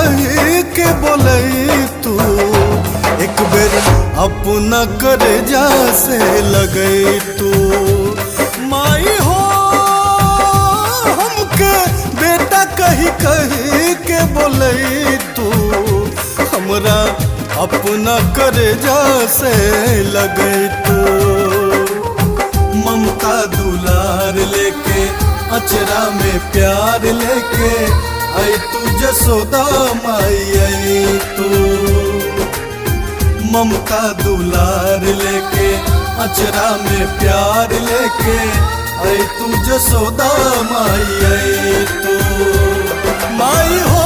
कही के बोले तू, एक बेर अपना करेजा से लगे तू। माई हो हमके बेटा कही कही के बोले तू, हमरा अपना करेजा से लगे तू। ममता दुलार लेके अचरा में प्यार लेके आई तू जसोदा माई आई तू। ममता दुलार लेके अचरा में प्यार लेके आई तू जसोदा माई आई तू। माई हो